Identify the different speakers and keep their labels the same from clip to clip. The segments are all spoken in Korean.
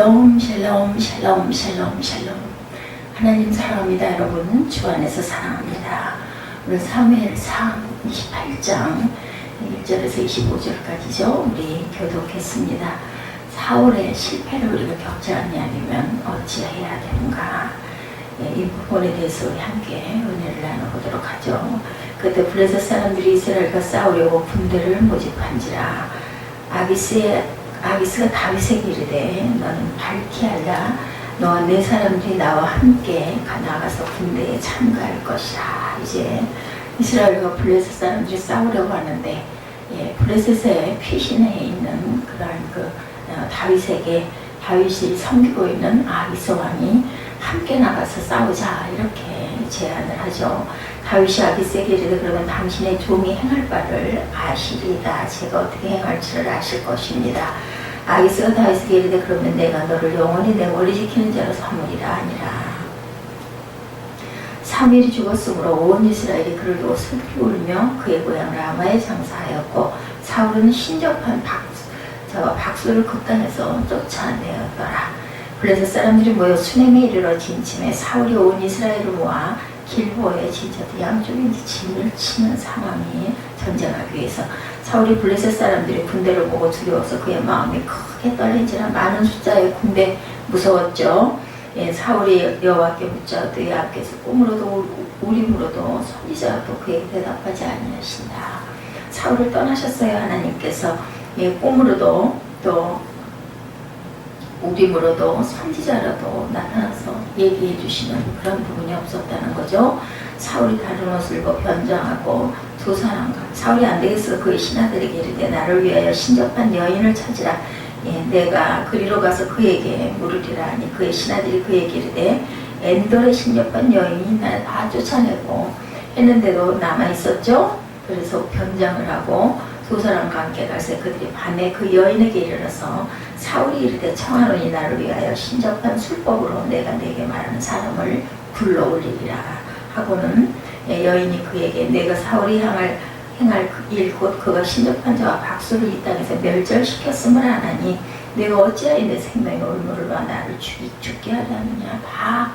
Speaker 1: 샬롬 샬롬 샬롬 샬롬 샬롬. 하나님 사랑합니다. 여러분 주 안에서 사랑합니다. 오늘 사무엘상 28장 1절에서 25절까지죠. 우리 교독했습니다. 사울의 실패를 우리가 겪지 않으면 어찌해야 되는가. 이 부분에 대해서 우리 함께 은혜를 나눠보도록 하죠. 그때 블레셋 사람들이 이스라엘과 싸우려고 군대를 모집한지라. 아기스가 다윗에게 이르되 너는 밝히 알라. 너와 네 사람들이 나와 함께 나가서 군대에 참가할 것이라. 이제 이스라엘과 블레셋 사람들이 싸우려고 하는데 블레셋의 피신에 있는 그러한 다윗에게 다윗이 섬기고 있는 아기스 왕이 함께 나가서 싸우자 이렇게 제안을 하죠. 다윗이 아기스에게 이르되 그러면 당신의 종이 행할 바를 아시리이다. 제가 어떻게 행할지를 아실 것입니다. 아기스가 다윗에게 이르되 그러면 내가 너를 영원히 내 머리 지키는 자로 삼으리라 하니라. 사무엘이 죽었으므로 온 이스라엘이 그를 두고 슬피 울며 그의 고향 라마에 장사하였고 사울은 신접한 박수를 그 땅에서 쫓아내었더라. 블레셋 사람들이 모여 수넴에 이르러 진침해 사울이 온 이스라엘을 모아 길보에 진쳤다. 양쪽에 진을 치는 상황이 전쟁하기 위해서 사울이 블레셋 사람들이 군대를 보고 두려워서 그의 마음이 크게 떨린지라. 많은 숫자의 군대 무서웠죠. 사울이 여호와께 묻자 또 여호와께서 꿈으로도 우림으로도 선지자도 그에게 대답하지 아니하신다. 사울을 떠나셨어요. 하나님께서 꿈으로도 또 우림으로도 선지자라도 나타나서 얘기해 주시는 그런 부분이 없었다는 거죠. 사울이 다른 옷을 입어 변장하고 두 사람과 사울이 안 되겠어 그의 신하들에게 이르되 나를 위하여 신접한 여인을 찾으라. 내가 그리로 가서 그에게 물으리라 하니 그의 신하들이 그에게 이르되 엔돌에 신접한 여인이 날 다 쫓아내고 했는데도 남아있었죠. 그래서 변장을 하고 두 사람과 함께 가서 그들이 밤에 그 여인에게 이르러서 사울이 이르되 청하노니 나를 위하여 신접한 술법으로 내가 내게 말하는 사람을 불러올리리라 하고는 여인이 그에게 내가 사울이 행할 그 일 곧 그가 신접한 자와 박수를 이 땅에서 멸절시켰음을 아나니 내가 어찌하여 내 생명의 올무를 봐 나를 죽게 하려느냐. 다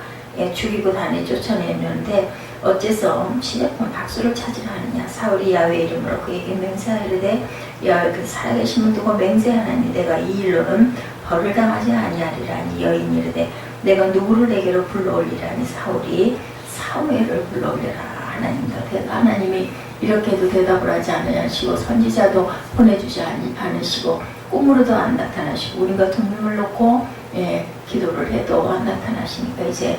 Speaker 1: 죽이고 단에 쫓아내는데 어째서 신접한 박수를 찾으려 하느냐. 사울이 야훼 이름으로 그에게 맹세하이르되 여호와의 그 살아계심을 두고 맹세하나니 내가 이 일로는 벌을 당하지 아니하리라니. 여인이 이르되 내가 누구를 내게로 불러올리라니. 사울이 사무엘을 불러올리라. 하나님이 이렇게도 대답을 하지 않으시고 선지자도 보내주지 않으시고 꿈으로도 안 나타나시고 우리가 동명을 놓고 기도를 해도 안 나타나시니까 이제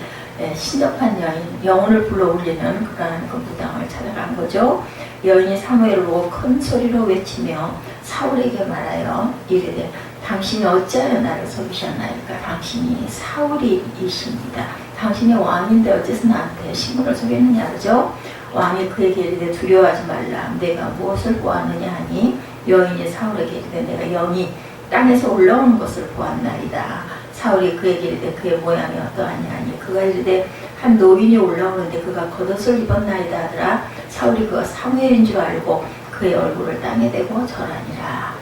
Speaker 1: 신접한 여인 영혼을 불러올리는 그러한 그 무당을 찾아간 거죠. 여인이 사무엘을 보고 큰 소리로 외치며 사울에게 말하여 이르되 당신이 어찌하여 나를 속이셨나이까. 당신이 사울이십니다. 당신이 왕인데 어째서 나한테 신문을 속였느냐 그죠. 왕이 그에게 이르되 두려워하지 말라. 내가 무엇을 보았느냐 하니 여인이 사울에게 이르되 내가 영이 땅에서 올라오는 것을 보았나이다. 사울이 그에게 이르되 그의 모양이 어떠하냐 하니 그가 이르되 한 노인이 올라오는데 그가 겉옷을 입었나이다 하더라. 사울이 그가 사무엘인 줄 알고 그의 얼굴을 땅에 대고 절하니라.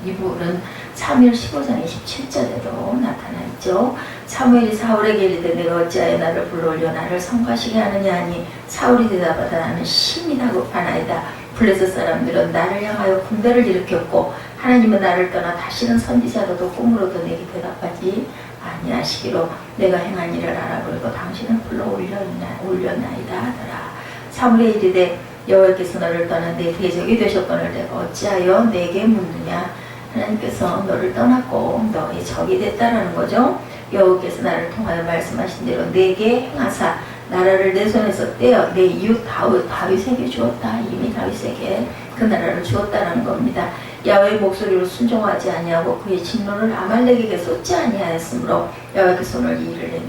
Speaker 1: 이 부분은 사무엘 15장 27절에도 나타나 있죠. 사무엘이 사울에게 이르되 내가 어찌하여 나를 불러올려 나를 성가시게 하느냐 하니 사울이 대답하되 나는 심히 다급하나이다. 블레셋 사람들은 나를 향하여 군대를 일으켰고 하나님은 나를 떠나 다시는 선지자로도 꿈으로도 내게 대답하지 아니하시기로 내가 행한 일을 알아버리고 당신은 불러올렸나이다 하더라. 사무엘이 이르되 여호와께서 너를 떠나 내 대적이 되셨거늘 내가 어찌하여 내게 묻느냐. 하나님께서 너를 떠났고 너의 적이 됐다라는 거죠. 여호와께서 나를 통하여 말씀하신 대로 내게 행하사 나라를 내 손에서 떼어 내 이웃 다윗에게 주었다. 이미 다윗에게 그 나라를 주었다는 겁니다. 야훼의 목소리로 순종하지 아니하고 그의 진노를 아말렉에게 쏟지 아니하였으므로 여호와께서 오늘 이 일을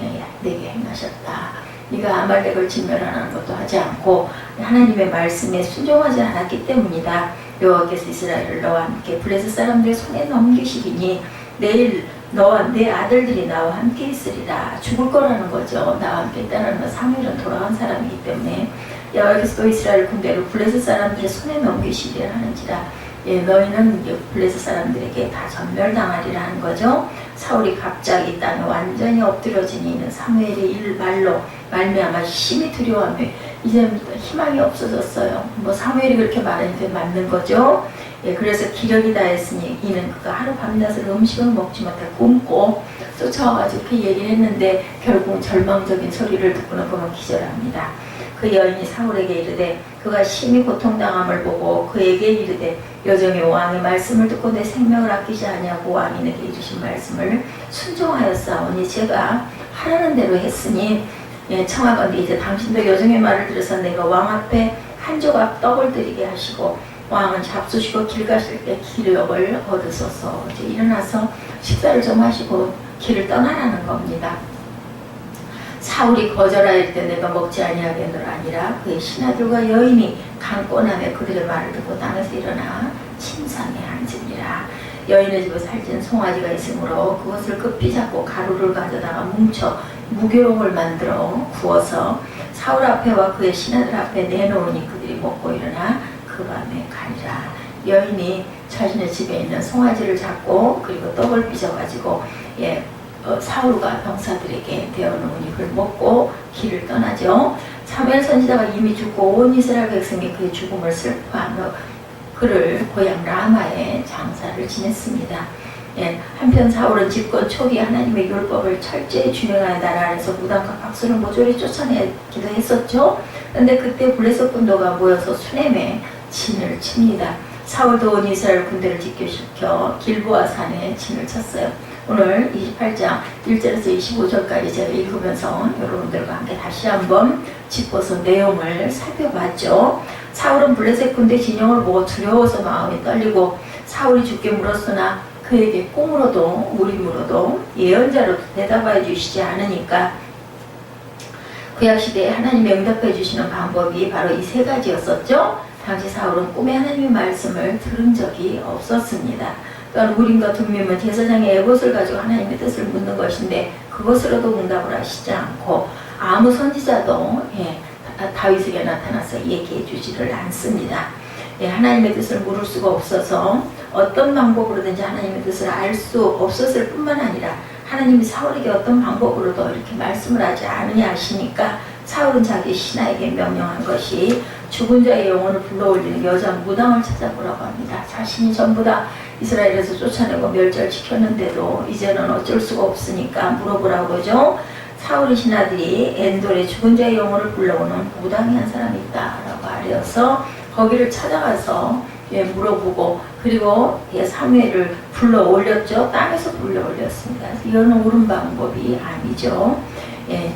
Speaker 1: 내게 행하셨다. 네가 아말렉을 진멸하는 것도 하지 않고 하나님의 말씀에 순종하지 않았기 때문이다. 여호와께서 이스라엘을 너와 함께 블레셋 사람들의 손에 넘기시리니 내일 너와 내 아들들이 나와 함께 있으리라. 죽을 거라는 거죠. 나와 함께 있다는 건 사무엘은 돌아간 사람이기 때문에 여호와께서 또 이스라엘 군대를 블레셋 사람들의 손에 넘기시리라 하는지라. 너희는 블레셋 사람들에게 다 전멸당하리라 하는 거죠. 사울이 갑자기 땅에 완전히 엎드려지니 이는 사무엘의 말로 말미암아 심히 두려워하며 이제부터 희망이 없어졌어요. 뭐 사무엘이 그렇게 말하니까 맞는 거죠. 예, 그래서 기력이 다했으니 이는 그가 하루 밤낮을 음식을 먹지 못해 굶고 쫓아와가지고 그 얘기를 했는데 결국 절망적인 소리를 듣고는 그만 기절합니다. 그 여인이 사울에게 이르되 그가 심히 고통당함을 보고 그에게 이르되 여정의 왕의 말씀을 듣고 내 생명을 아끼지 아니하고 왕이 내게 이르신 말씀을 순종하였사오니 제가 하라는 대로 했으니 예, 청하건대 이제 당신도 여정의 말을 들어서 내가 왕 앞에 한 조각 떡을 드리게 하시고 왕은 잡수시고 길 가실 때 기력을 얻으소서. 이제 일어나서 식사를 좀 하시고 길을 떠나라는 겁니다. 사울이 거절하일 때 내가 먹지 아니하겠노라 아니라 그의 신하들과 여인이 강권하며 그들의 말을 듣고 땅에서 일어나 침상에 앉으니라. 여인의 집에 살찐 송아지가 있으므로 그것을 급히 잡고 가루를 가져다가 뭉쳐 무교롱을 만들어 구워서 사울 앞에와 그의 신하들 앞에 내놓으니 그들이 먹고 일어나 그 밤에 가리라. 여인이 자신의 집에 있는 송아지를 잡고 그리고 떡을 빚어가지고 사울과 병사들에게 데워놓으니 그걸 먹고 길을 떠나죠. 사무엘 선지자가 이미 죽고 온 이스라엘 백성이 그의 죽음을 슬퍼하며 그를 고향 라마에 장사를 지냈습니다. 한편 사울은 집권 초기 하나님의 율법을 철저히 준행하여 나라 안에서 무당과 박수를 모조리 쫓아내기도 했었죠. 그런데 그때 블레셋 군도가 모여서 수넴에 진을 칩니다. 사울도 온 이스라엘 군대를 집결시켜 길보아 산에 진을 쳤어요. 오늘 28장 1절에서 25절까지 제가 읽으면서 여러분들과 함께 다시 한번 짚어서 내용을 살펴봤죠. 사울은 블레셋 군대 진영을 보고 두려워서 마음이 떨리고 사울이 죽게 물었으나 그에게 꿈으로도 무림으로도 예언자로도 대답해 주시지 않으니까 구약시대에 하나님이 응답해 주시는 방법이 바로 이 세 가지였었죠. 당시 사울은 꿈에 하나님의 말씀을 들은 적이 없었습니다. 또한 우림과 둠밈은 제사장의 에봇을 가지고 하나님의 뜻을 묻는 것인데 그것으로도 응답을 하시지 않고 아무 선지자도 다윗에게 나타나서 얘기해 주지를 않습니다. 하나님의 뜻을 물을 수가 없어서 어떤 방법으로든지 하나님의 뜻을 알 수 없었을 뿐만 아니라 하나님이 사울에게 어떤 방법으로도 이렇게 말씀을 하지 않으냐 하시니까 사울은 자기 신하에게 명령한 것이 죽은 자의 영혼을 불러올리는 여자 무당을 찾아보라고 합니다. 자신이 전부 다 이스라엘에서 쫓아내고 멸절시켰는데도 이제는 어쩔 수가 없으니까 물어보라고 하죠. 사울의 신하들이 엔돌에 죽은 자의 영혼을 불러오는 무당이 한 사람이 있다라고 알려서 거기를 찾아가서 물어보고 그리고 사무엘을 불러 올렸죠. 땅에서 불러 올렸습니다. 이거는 옳은 방법이 아니죠.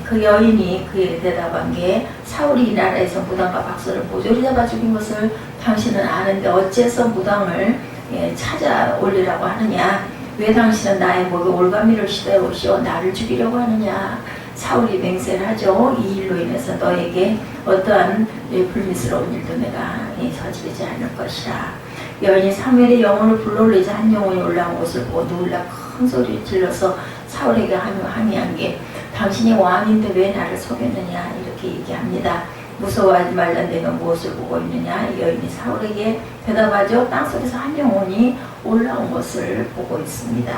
Speaker 1: 그 여인이 그에 대답한 게 사울이 이 나라에서 무당과 박수를 모조리 잡아 죽인 것을 당신은 아는데 어째서 무당을 찾아 올리라고 하느냐. 왜 당신은 나의 목에 올가미를 시대어 오시어 나를 죽이려고 하느냐. 사울이 맹세를 하죠. 이 일로 인해서 너에게 어떠한 불미스러운 일도 내가 저지르지 않을 것이라. 여인이 사무엘의 영혼을 불러올리자 한 영혼이 올라온 것을 보고 놀라 큰 소리를 질러서 사울에게 항의한 게 당신이 왕인데 왜 나를 속였느냐 이렇게 얘기합니다. 무서워하지 말라 내가 무엇을 보고 있느냐. 여인이 사울에게 대답하죠. 땅속에서 한 영혼이 올라온 것을 보고 있습니다.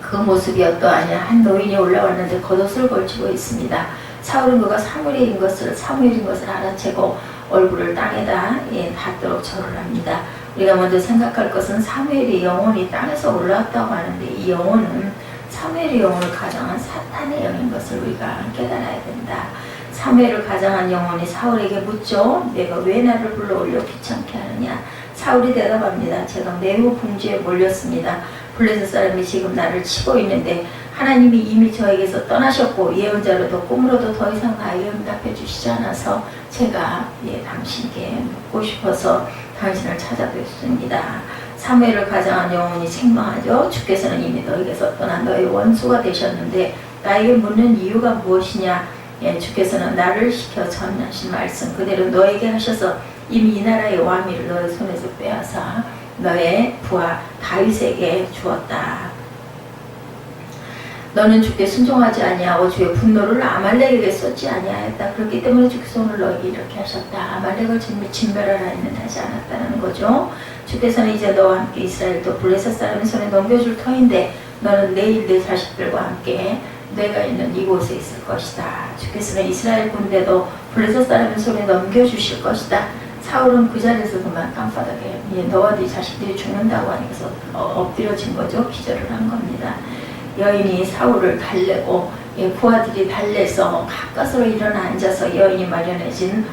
Speaker 1: 그 모습이 어떠하냐. 한 노인이 올라왔는데 겉옷을 걸치고 있습니다. 사울은 그가 사무엘인 것을 알아채고 얼굴을 땅에다 닿도록 절을 합니다. 우리가 먼저 생각할 것은 사무엘의 영혼이 땅에서 올라왔다고 하는데 이 영혼은 사무엘의 영혼을 가장한 사탄의 영인 것을 우리가 깨달아야 된다. 사무엘을 가장한 영혼이 사울에게 묻죠. 내가 왜 나를 불러올려 귀찮게 하느냐. 사울이 대답합니다. 제가 매우 궁지에 몰렸습니다. 블레셋 사람이 지금 나를 치고 있는데 하나님이 이미 저에게서 떠나셨고 예언자로도 꿈으로도 더 이상 나에게 응답해 주시지 않아서 제가 당신께 묻고 싶어서 당신을 찾아뵙습니다. 사무엘을 가장한 영혼이 책망하죠. 주께서는 이미 너에게서 떠난 너의 원수가 되셨는데 나에게 묻는 이유가 무엇이냐. 주께서는 나를 시켜 전하신 말씀 그대로 너에게 하셔서 이미 이 나라의 왕위를 너의 손에서 빼앗아 너의 부하 다윗에게 주었다. 너는 주께 순종하지 아니하고 주의 분노를 아말렉에게 쏟지 아니하였다. 그렇기 때문에 주께서 오늘 너에게 이렇게 하셨다. 아말렉을 진멸하라 했는데 하지 않았다는 거죠. 주께서는 이제 너와 함께 이스라엘도 블레셋 사람의 손에 넘겨줄 터인데 너는 내일 내 자식들과 함께 내가 있는 이곳에 있을 것이다. 주께서는 이스라엘 군대도 블레셋 사람의 손에 넘겨주실 것이다. 사울은 그 자리에서 그만 땅바닥에 너와 네 자식들이 죽는다고 하니까 엎드려진 거죠. 기절을 한 겁니다. 여인이 사울을 달래고 부하들이 달래서 가까스로 일어나 앉아서 여인이 마련해진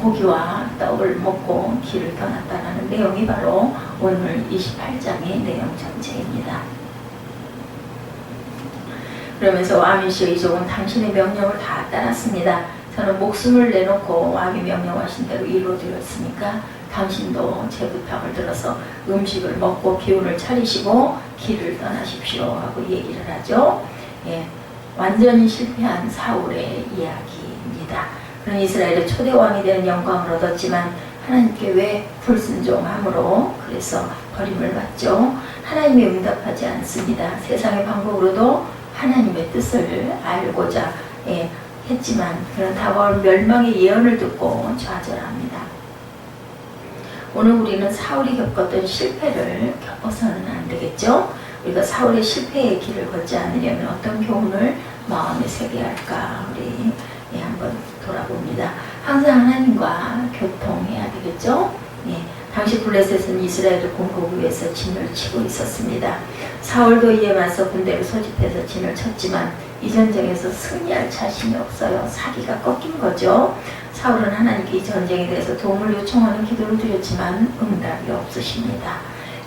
Speaker 1: 고기와 떡을 먹고 길을 떠났다는 내용이 바로 오늘 28장의 내용 전체입니다. 그러면서 와미시의 이족은 당신의 명령을 다 따랐습니다. 저는 목숨을 내놓고 왕이 명령하신 대로 이루어드렸으니까 당신도 제 부탁을 들어서 음식을 먹고 기운을 차리시고 길을 떠나십시오 하고 얘기를 하죠. 완전히 실패한 사울의 이야기입니다. 그런 이스라엘의 초대 왕이 되는 영광을 얻었지만 하나님께 왜 불순종함으로 그래서 버림을 받죠. 하나님이 응답하지 않습니다. 세상의 방법으로도 하나님의 뜻을 알고자 했지만 그런 다가올 멸망의 예언을 듣고 좌절합니다. 오늘 우리는 사울이 겪었던 실패를 겪어서는 안 되겠죠. 우리가 사울의 실패의 길을 걷지 않으려면 어떤 교훈을 마음에 새겨야 할까 우리 한번 돌아봅니다. 항상 하나님과 교통해야 되겠죠. 당시 블레셋은 이스라엘을 공격하기 위해서 진을 치고 있었습니다. 사울도 이에 맞서 군대를 소집해서 진을 쳤지만 이 전쟁에서 승리할 자신이 없어요. 사기가 꺾인 거죠. 사울은 하나님께 이 전쟁에 대해서 도움을 요청하는 기도를 드렸지만 응답이 없으십니다.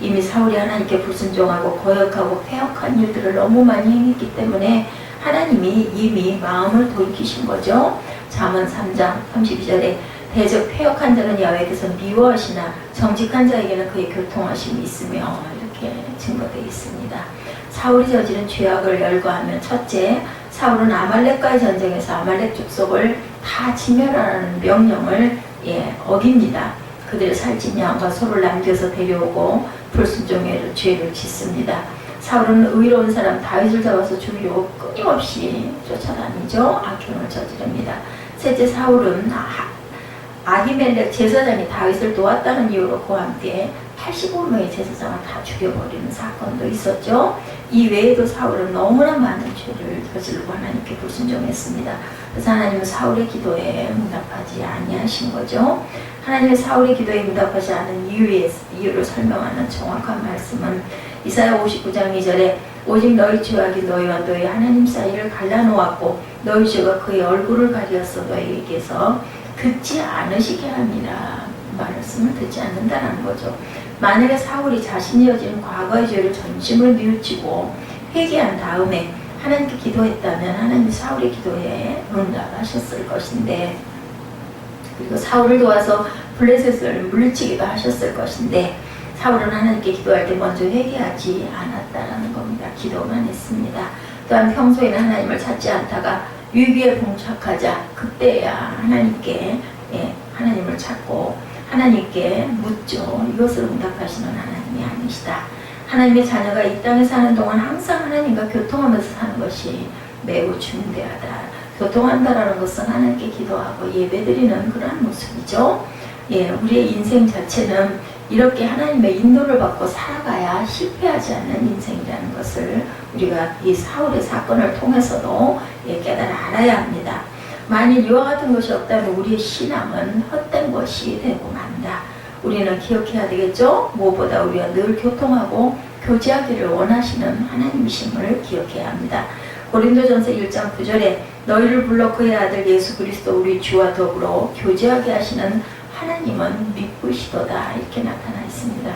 Speaker 1: 이미 사울이 하나님께 불순종하고 거역하고 패역한 일들을 너무 많이 행했기 때문에 하나님이 이미 마음을 돌이키신 거죠. 잠언 3장 32절에 대적 패역한 자는 야훼께서 미워하시나 정직한 자에게는 그의 교통하심이 있으며 이렇게 증거되어 있습니다. 사울이 저지른 죄악을 열거하면 첫째, 사울은 아말렉과의 전쟁에서 아말렉 족속을 다 진멸하라는 명령을 어깁니다. 그들의 살찐 양과 소를 남겨서 데려오고 불순종의 죄를 짓습니다. 사울은 의로운 사람 다윗을 잡아서 죽이려고 끊임없이 쫓아다니죠. 악행을 저지릅니다. 셋째, 사울은 아히멜렉 제사장이 다윗을 도왔다는 이유로 그와 함께 85명의 제사장을 다 죽여버리는 사건도 있었죠. 이 외에도 사울은 너무나 많은 죄를 저지르고 하나님께 불순종했습니다. 그래서 하나님은 사울의 기도에 응답하지 아니하신 거죠. 하나님의 사울의 기도에 응답하지 않은 이유를 설명하는 정확한 말씀은 이사야 59장 2절에 오직 너희 죄악이 너희와 너희 하나님 사이를 갈라놓았고 너희 죄가 그의 얼굴을 가리어서 너희에게서 듣지 않으시게 합니다. 말씀을 듣지 않는다는 거죠. 만약에 사울이 자신이 저지른 과거의 죄를 전심을 뉘우치고 회개한 다음에 하나님께 기도했다면 하나님 사울의 기도에 응답하셨을 것인데, 그리고 사울을 도와서 블레셋을 물리치기도 하셨을 것인데 사울은 하나님께 기도할 때 먼저 회개하지 않았다라는 겁니다. 기도만 했습니다. 또한 평소에는 하나님을 찾지 않다가 위기에 봉착하자 그때야 하나님께 하나님을 찾고 하나님께 묻죠. 이것을 응답하시는 하나님이 아니시다. 하나님의 자녀가 이 땅에 사는 동안 항상 하나님과 교통하면서 사는 것이 매우 중대하다. 교통한다라는 것은 하나님께 기도하고 예배드리는 그런 모습이죠. 우리의 인생 자체는 이렇게 하나님의 인도를 받고 살아가야 실패하지 않는 인생이라는 것을 우리가 이 사울의 사건을 통해서도 깨달아 알아야 합니다. 만일 이와 같은 것이 없다면 우리의 신앙은 헛된 것이 되고 만다. 우리는 기억해야 되겠죠? 무엇보다 우리가 늘 교통하고 교제하기를 원하시는 하나님이심을 기억해야 합니다. 고린도전서 1장 9절에 너희를 불러 그의 아들 예수 그리스도 우리 주와 더불어 교제하게 하시는 하나님은 미쁘시도다 이렇게 나타나 있습니다.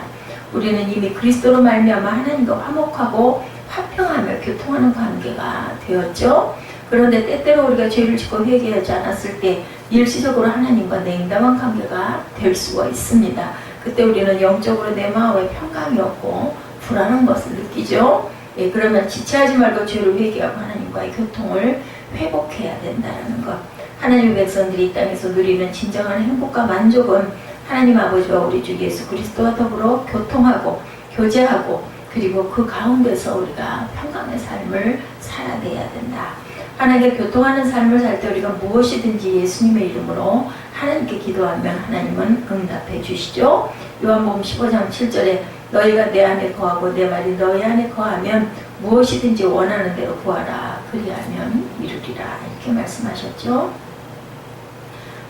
Speaker 1: 우리는 이미 그리스도로 말미암아 하나님과 화목하고 화평하며 교통하는 관계가 되었죠. 그런데 때때로 우리가 죄를 짓고 회개하지 않았을 때 일시적으로 하나님과 냉담한 관계가 될 수가 있습니다. 그때 우리는 영적으로 내 마음에 평강이 없고 불안한 것을 느끼죠. 그러면 지체하지 말고 죄를 회개하고 하나님과의 교통을 회복해야 된다는 것. 하나님의 백성들이 이 땅에서 누리는 진정한 행복과 만족은 하나님 아버지와 우리 주 예수 그리스도와 더불어 교통하고 교제하고 그리고 그 가운데서 우리가 평강의 삶을 살아내야 된다. 하나님께 교통하는 삶을 살 때 우리가 무엇이든지 예수님의 이름으로 하나님께 기도하면 하나님은 응답해 주시죠. 요한복음 15장 7절에 너희가 내 안에 거하고 내 말이 너희 안에 거하면 무엇이든지 원하는 대로 구하라. 그리하면 이루리라. 이렇게 말씀하셨죠.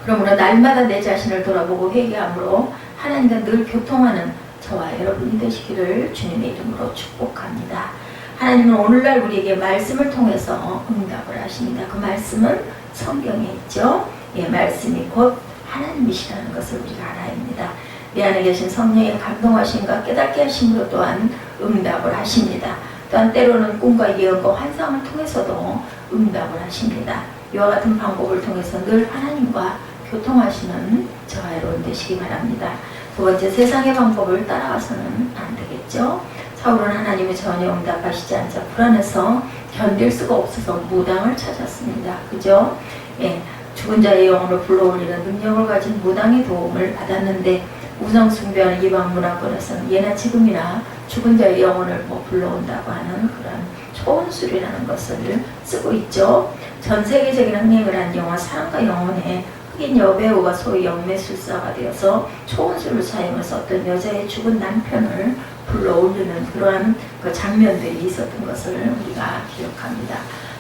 Speaker 1: 그러므로 날마다 내 자신을 돌아보고 회개함으로 하나님과 늘 교통하는 저와 여러분이 되시기를 주님의 이름으로 축복합니다. 하나님은 오늘날 우리에게 말씀을 통해서 응답을 하십니다. 그 말씀은 성경에 있죠. 예, 말씀이 곧 하나님이시라는 것을 우리가 알아야 합니다. 내 안에 계신 성령의 감동하심과 깨닫게 하심으로 또한 응답을 하십니다. 또한 때로는 꿈과 예언과 환상을 통해서도 응답을 하십니다. 이와 같은 방법을 통해서 늘 하나님과 교통하시는 저와 여러분 되시기 바랍니다. 두 번째, 세상의 방법을 따라가서는 안 되겠죠. 사울은 하나님이 전혀 응답하시지 않자 불안해서 견딜 수가 없어서 무당을 찾았습니다. 그죠? 예, 죽은 자의 영혼을 불러올리는 능력을 가진 무당의 도움을 받았는데 우상 숭배하는 이방 문화권에서는 예나 지금이나 죽은 자의 영혼을 불러온다고 하는 그런 초혼술이라는 것을 쓰고 있죠. 전 세계적인 흥행을 한 영화 사랑과 영혼에 흑인 여배우가 소위 영매술사가 되어서 초혼술을 사용해서 어떤 여자의 죽은 남편을 불러올리는 그러한 그 장면들이 있었던 것을 우리가 기억합니다.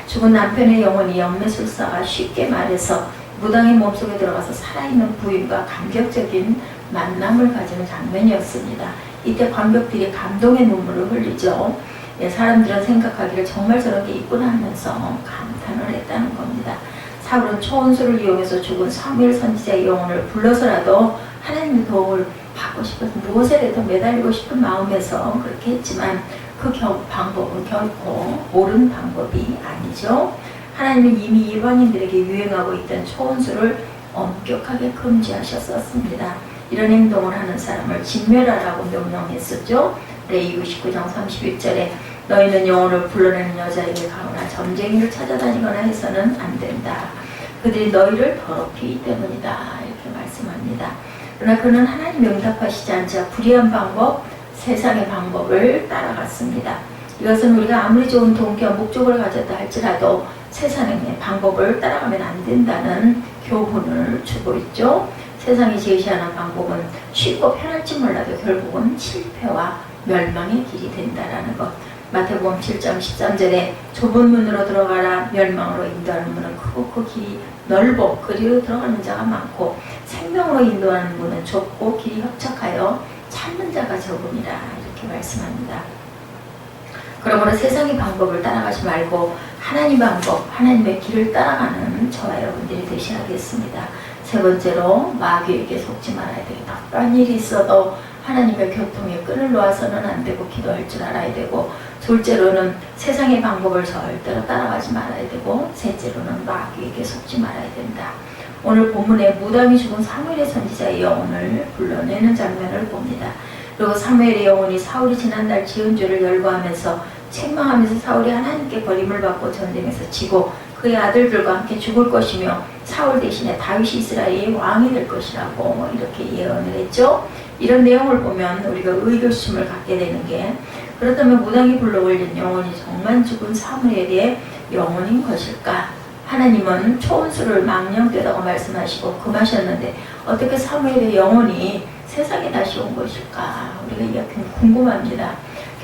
Speaker 1: 죽은 남편의 영혼이 영매술사가 쉽게 말해서 무당의 몸속에 들어가서 살아있는 부인과 감격적인 만남을 가지는 장면이었습니다. 이때 관객들이 감동의 눈물을 흘리죠. 예, 사람들은 생각하기를 정말 저런 게 있구나 하면서 감탄을 했다는 겁니다. 사울은 초혼술을 이용해서 죽은 사무엘 선지자의 영혼을 불러서라도 하나님의 도움을 받고 싶어서 무엇에라도 매달리고 싶은 마음에서 그렇게 했지만 그 방법은 결코 옳은 방법이 아니죠. 하나님은 이미 일반인들에게 유행하고 있던 초혼술을 엄격하게 금지하셨었습니다. 이런 행동을 하는 사람을 진멸하라고 명령했었죠. 레위기 19장 31절에 너희는 영혼을 불러내는 여자에게 가거나 점쟁이를 찾아다니거나 해서는 안 된다. 그들이 너희를 더럽히기 때문이다. 이렇게 말씀합니다. 그러나 그는 하나님이 응답하시지 않자 불의한 방법, 세상의 방법을 따라갔습니다. 이것은 우리가 아무리 좋은 동기와 목적을 가졌다 할지라도 세상의 방법을 따라가면 안 된다는 교훈을 주고 있죠. 세상이 제시하는 방법은 쉽고 편할지 몰라도 결국은 실패와 멸망의 길이 된다라는 것. 마태복음 7장 13절에 좁은 문으로 들어가라. 멸망으로 인도하는 문은 크고 그 길이 넓어 그리로 들어가는 자가 많고 생명으로 인도하는 문은 좁고 길이 협착하여 찾는 자가 적으니라. 이렇게 말씀합니다. 그러므로 세상의 방법을 따라가지 말고 하나님 방법, 하나님의 길을 따라가는 저와 여러분들이 되셔야겠습니다. 세 번째로 마귀에게 속지 말아야 되겠다. 어떤 일이 있어도 하나님의 교통에 끈을 놓아서는 안 되고 기도할 줄 알아야 되고, 둘째로는 세상의 방법을 절대로 따라가지 말아야 되고, 셋째로는 마귀에게 속지 말아야 된다. 오늘 본문에 무당이 죽은 사무엘의 선지자의 영혼을 불러내는 장면을 봅니다. 그리고 사무엘의 영혼이 사울이 지난달 지은 죄를 열거하면서 책망하면서 사울이 하나님께 버림을 받고 전쟁에서 지고 그의 아들들과 함께 죽을 것이며 사울 대신에 다윗이 이스라엘의 왕이 될 것이라고 이렇게 예언을 했죠. 이런 내용을 보면 우리가 의구심을 갖게 되는 게, 그렇다면 무당이 불러올린 영혼이 정말 죽은 사무엘의 영혼인 것일까? 하나님은 초원수를 망령되다고 말씀하시고 금하셨는데 어떻게 사무엘의 영혼이 세상에 다시 온 것일까? 우리가 이게 궁금합니다.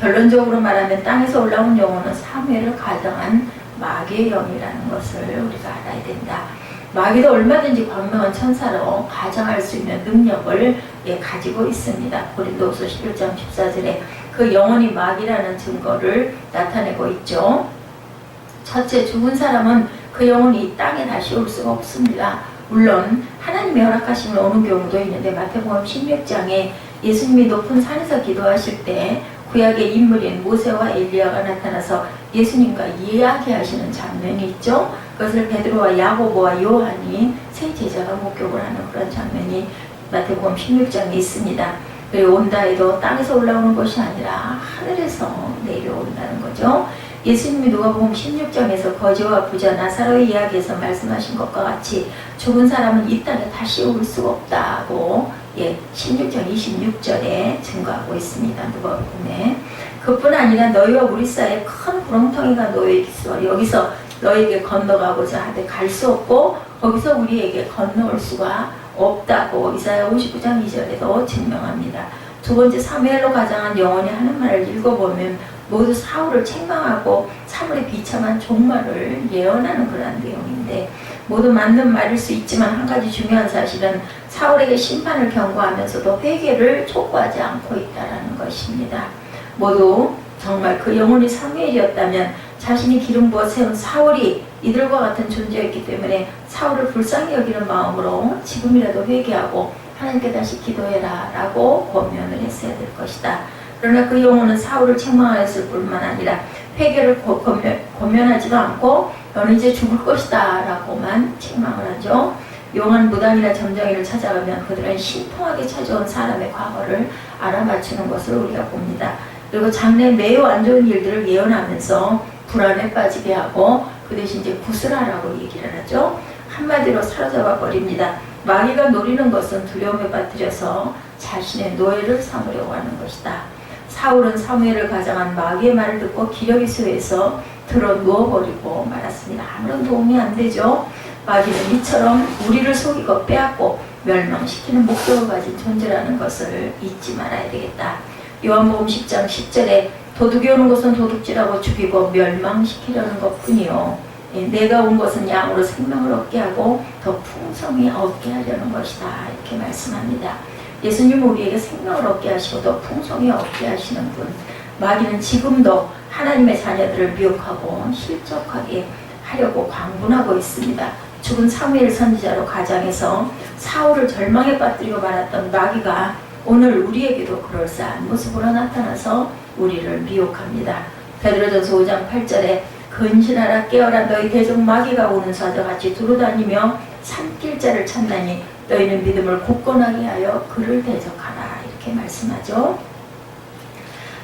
Speaker 1: 결론적으로 말하면 땅에서 올라온 영혼은 사무엘을 가정한 마귀의 영이라는 것을 우리가 알아야 된다. 마귀도 얼마든지 광명한 천사로 가정할 수 있는 능력을 가지고 있습니다. 고린도후서 11장 14절에 그 영혼이 마귀라는 증거를 나타내고 있죠. 첫째, 죽은 사람은 그 영혼이 이 땅에 다시 올 수가 없습니다. 물론 하나님이 허락하시면 오는 경우도 있는데, 마태복음 16장에 예수님이 높은 산에서 기도하실 때 구약의 인물인 모세와 엘리야가 나타나서 예수님과 이야기하시는 장면이 있죠. 그것을 베드로와 야고보와 요한이 세 제자가 목격을 하는 그런 장면이 마태복음 16장에 있습니다. 그리고 온다 해도 땅에서 올라오는 것이 아니라 하늘에서 내려온다는 거죠. 예수님이 누가복음 16장에서 거지와 부자 나사로의 이야기에서 말씀하신 것과 같이 죽은 사람은 이 땅에 다시 올 수가 없다고 16장 26절에 증거하고 있습니다. 누가복음에. 그뿐 아니라 너희와 우리 사이에 큰 구렁텅이가 놓여 있어 여기서 너에게 건너가고자 하되 갈 수 없고 거기서 우리에게 건너올 수가 없다고 이사야 59장 2절에도 증명합니다. 두 번째, 사무엘로 가장한 영혼이 하는 말을 읽어보면 모두 사울을 책망하고 사울의 비참한 종말을 예언하는 그런 내용인데, 모두 맞는 말일 수 있지만 한 가지 중요한 사실은 사울에게 심판을 경고하면서도 회개를 촉구하지 않고 있다는 것입니다. 모두 정말 그 영혼이 사무엘이었다면 자신이 기름 부어 세운 사울이 이들과 같은 존재였기 때문에 사울을 불쌍히 여기는 마음으로 지금이라도 회개하고 하나님께 다시 기도해라 라고 권면을 했어야 될 것이다. 그러나 그 영혼은 사울을 책망하였을 뿐만 아니라 회개를 권면하지도 않고 너는 이제 죽을 것이다 라고만 책망을 하죠. 용한 무당이나 점쟁이를 찾아가면 그들은 신통하게 찾아온 사람의 과거를 알아맞추는 것을 우리가 봅니다. 그리고 장래 매우 안 좋은 일들을 예언하면서 불안에 빠지게 하고 그 대신 이제 구슬하라고 얘기를 하죠. 한마디로 사로잡아 버립니다. 마귀가 노리는 것은 두려움에 빠뜨려서 자신의 노예를 삼으려고 하는 것이다. 사울은 사무엘을 가장한 마귀의 말을 듣고 기력이 쇠해서 들어 누워버리고 말았습니다. 아무런 도움이 안 되죠. 마귀는 이처럼 우리를 속이고 빼앗고 멸망시키는 목적을 가진 존재라는 것을 잊지 말아야 되겠다. 요한복음 10장 10절에 도둑이 오는 것은 도둑질하고 죽이고 멸망시키려는 것뿐이요, 내가 온 것은 양으로 생명을 얻게 하고 더 풍성히 얻게 하려는 것이다 이렇게 말씀합니다. 예수님은 우리에게 생명을 얻게 하시고 더 풍성히 얻게 하시는 분. 마귀는 지금도 하나님의 자녀들을 미혹하고 실족하게 하려고 광분하고 있습니다. 죽은 사무엘 선지자로 가장해서 사울을 절망에 빠뜨리고 말았던 마귀가 오늘 우리에게도 그럴싸한 모습으로 나타나서 우리를 미혹합니다. 베드로전서 5장 8절에 근신하라 깨어라 너희 대적 마귀가 오는 사자 같이 두루다니며 삼킬 자를 찾나니 너희는 믿음을 굳건하게 하여 그를 대적하라 이렇게 말씀하죠.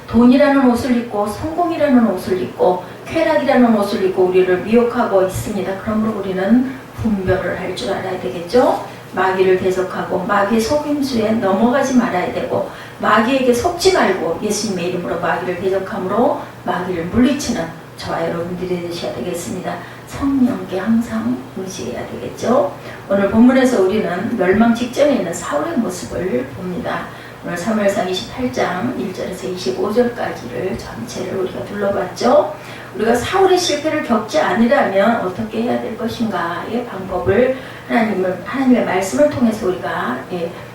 Speaker 1: 돈이라는 옷을 입고 성공이라는 옷을 입고 쾌락이라는 옷을 입고 우리를 미혹하고 있습니다. 그러므로 우리는 분별을 할 줄 알아야 되겠죠. 마귀를 대적하고 마귀의 속임수에 넘어가지 말아야 되고 마귀에게 속지 말고 예수님의 이름으로 마귀를 대적함으로 마귀를 물리치는 저와 여러분들이 되셔야 되겠습니다. 성령께 항상 의지해야 되겠죠. 오늘 본문에서 우리는 멸망 직전에 있는 사울의 모습을 봅니다. 오늘 사무엘상 28장 1절에서 25절까지를 전체를 우리가 둘러봤죠. 우리가 사울의 실패를 겪지 않으려면 어떻게 해야 될 것인가의 방법을 하나님의 말씀을 통해서 우리가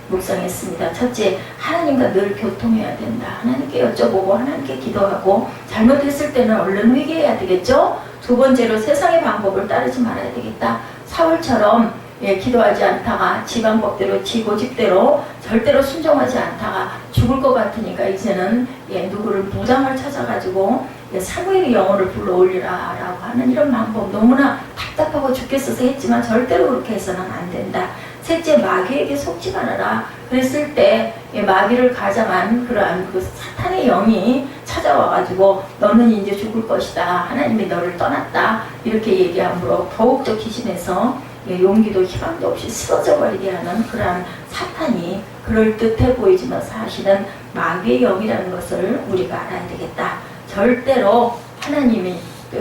Speaker 1: 묵상했습니다. 첫째, 하나님과 늘 교통해야 된다. 하나님께 여쭤보고 하나님께 기도하고 잘못했을 때는 얼른 회개해야 되겠죠. 두 번째로 세상의 방법을 따르지 말아야 되겠다. 사울처럼 기도하지 않다가 지 방법대로 지 고집대로 절대로 순종하지 않다가 죽을 것 같으니까 이제는 누구를 무당을 찾아가지고 사무엘의 영혼을 불러올리라 라고 하는 이런 방법 너무나 답답하고 죽겠어서 했지만 절대로 그렇게 해서는 안 된다. 셋째, 마귀에게 속지 말아라. 그랬을 때 마귀를 가장한 그러한 그 사탄의 영이 찾아와가지고 너는 이제 죽을 것이다. 하나님이 너를 떠났다. 이렇게 얘기함으로 더욱더 기신해서 용기도 희망도 없이 쓰러져 버리게 하는 그러한 사탄이 그럴듯해 보이지만 사실은 마귀의 영이라는 것을 우리가 알아야 되겠다. 절대로 하나님이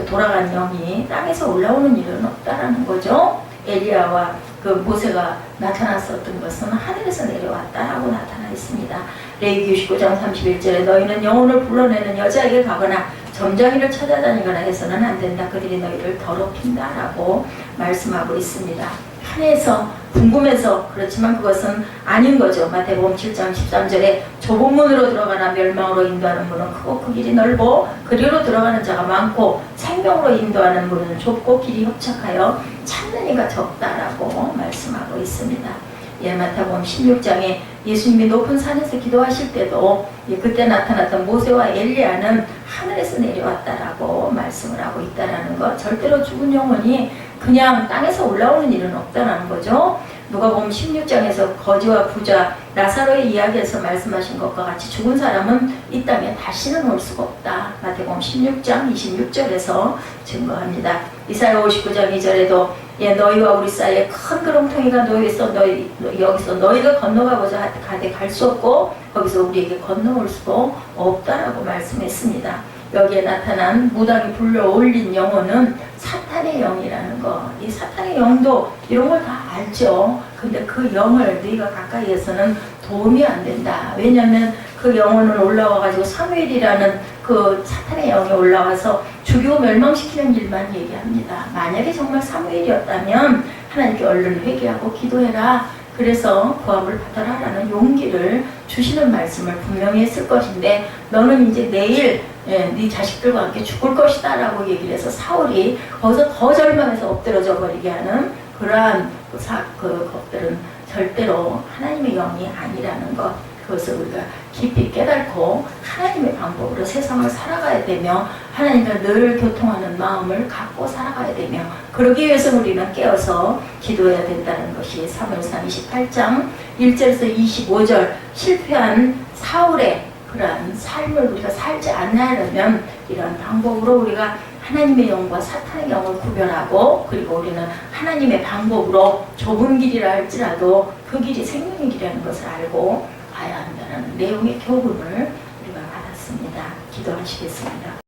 Speaker 1: 돌아간 영이 땅에서 올라오는 일은 없다라는 거죠. 엘리야와 그 모세가 나타났었던 것은 하늘에서 내려왔다라고 나타나 있습니다. 레위기 69장 31절에 너희는 영혼을 불러내는 여자에게 가거나 점장이를 찾아다니거나 해서는 안 된다. 그들이 너희를 더럽힌다라고 말씀하고 있습니다. 편해서 궁금해서 그렇지만 그것은 아닌 거죠. 마태복음 7장 13절에 좁은 문으로 들어가나 멸망으로 인도하는 문은 크고 그 길이 넓고 그리로 들어가는 자가 많고 생명으로 인도하는 문은 좁고 길이 협착하여 찾는 이가 적다라고 말씀하고 있습니다. 마태복음 16장에 예수님이 높은 산에서 기도하실 때도 그때 나타났던 모세와 엘리야는 하늘에서 내려왔다라고 말씀을 하고 있다라는 것. 절대로 죽은 영혼이 그냥 땅에서 올라오는 일은 없다라는 거죠. 누가복음 16장에서 거지와 부자 나사로의 이야기에서 말씀하신 것과 같이 죽은 사람은 이 땅에 다시는 올 수가 없다. 마태복음 16장 26절에서 증거합니다. 이사야 59장 2절에도 너희와 우리 사이에 큰 구렁텅이가 놓여있어 여기서 너희가 건너가고자 하되 갈 수 없고 거기서 우리에게 건너올 수도 없다라고 말씀했습니다. 여기에 나타난 무당이 불러올린 영혼은 사탄의 영이라는 거. 이 사탄의 영도 이런 걸 다 알죠. 근데 그 영을 너희가 가까이에서는 도움이 안 된다. 왜냐하면 그 영혼은 올라와가지고 사무엘이라는 그 사탄의 영이 올라와서 죽이고 멸망시키는 일만 얘기합니다. 만약에 정말 사무엘이었다면 하나님께 얼른 회개하고 기도해라. 그래서 구원을 받아라라는 용기를 주시는 말씀을 분명히 했을 것인데 너는 이제 내일 네 자식들과 함께 죽을 것이다 라고 얘기를 해서 사울이 거기서 더 절망해서 엎드러져 버리게 하는 그러한 것들은 절대로 하나님의 영이 아니라는 것, 그것을 우리가 깊이 깨닫고 하나님의 방법으로 세상을 살아가야 되며 하나님과 늘 교통하는 마음을 갖고 살아가야 되며 그러기 위해서 우리는 깨어서 기도해야 된다는 것이 사무엘상 28장 1절에서 25절 실패한 사울의 그러한 삶을 우리가 살지 않으려면 이러한 방법으로 우리가 하나님의 영과 사탄의 영을 구별하고 그리고 우리는 하나님의 방법으로 좁은 길이라 할지라도 그 길이 생명의 길이라는 것을 알고 가야 한다는 내용의 교훈을 우리가 받았습니다. 기도하시겠습니다.